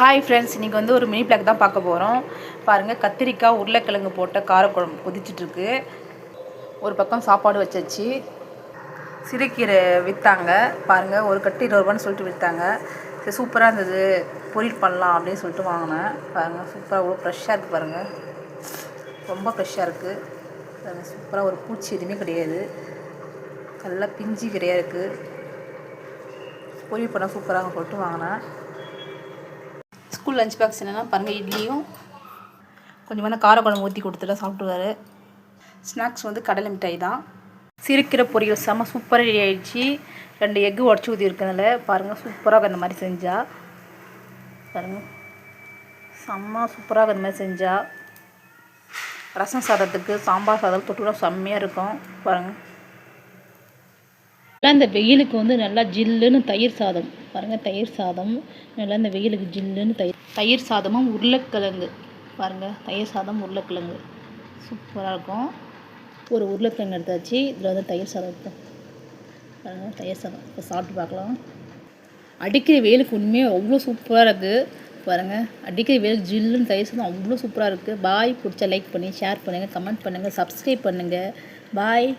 Hi friends, இன்றைக்கி வந்து ஒரு மினி பிளாக் தான் பார்க்க போகிறோம். பாருங்கள், கத்திரிக்காய் உருளைக்கிழங்கு போட்ட காரக்குழம்பு கொதிச்சிட்ருக்கு. ஒரு பக்கம் சாப்பாடு வச்சாச்சு. சிறுக்கீரை விற்றாங்க. பாருங்கள், ஒரு கட்டு 20 ரூபான்னு சொல்லிட்டு விற்றாங்க. சரி, சூப்பராக இருந்தது, பொரியல் பண்ணலாம் அப்படின்னு சொல்லிட்டு வாங்கினேன். பாருங்கள், சூப்பராக அவ்வளோ ஃப்ரெஷ்ஷாக இருக்குது. பாருங்கள், ரொம்ப ஃப்ரெஷ்ஷாக இருக்குது. பாருங்கள், சூப்பராக ஒரு பூச்சி எதுவுமே கிடையாது. நல்லா பிஞ்சு கிடையாது இருக்குது. பொரியல் பண்ணால் சூப்பராக சொல்லிட்டு வாங்கினேன். ஸ்கூல் லஞ்ச் பாக்ஸ் என்னென்னா பாருங்கள், இட்லியும் கொஞ்சமான காரக்குழம்பு ஊற்றி கொடுத்துட்டு சாப்பிடுவார். ஸ்நாக்ஸ் வந்து கடலை மிட்டாய் தான். சிறுக்கீரை பொரியல் செம்ம சூப்பராக ரெடி ஆகிடுச்சு. 2 எக்கு உடச்சி ஊற்றிருக்கிறதுனால பாருங்கள், சூப்பராக அந்த மாதிரி செஞ்சால் பாருங்கள், செம்ம சூப்பராக அந்த மாதிரி செஞ்சால். ரசம் சாதத்துக்கு சாம்பார் சாதம் தொட்டுக்கூட செம்மையாக இருக்கும். பாருங்கள், இந்த வெயிலுக்கு வந்து நல்லா ஜில்லுன்னு தயிர் சாதம் பாருங்கள். தயிர் சாதம் நல்லா இந்த வெயிலுக்கு ஜில்லுன்னு தயிர் சாதமும் உருளைக்கிழங்கு பாருங்கள். தயிர் சாதம் உருளைக்கிழங்கு சூப்பராக இருக்கும். ஒரு உருளைக்கிழங்கு எடுத்தாச்சு. இதில் வந்து தயிர் சாதம் இருக்கும் பாருங்கள். தயிர் சாதம் இப்போ சாப்பிட்டு பார்க்கலாம். அடிக்கிற வெயிலுக்கு உண்மையாக அவ்வளோ சூப்பராக இருக்குது பாருங்கள். அடிக்கிற வெயிலுக்கு ஜில்லுன்னு தயிர் சாதம் அவ்வளோ சூப்பராக இருக்குது. பாய், பிடிச்சா லைக் பண்ணி ஷேர் பண்ணுங்கள், கமெண்ட் பண்ணுங்கள், சப்ஸ்கிரைப் பண்ணுங்கள். பாய்.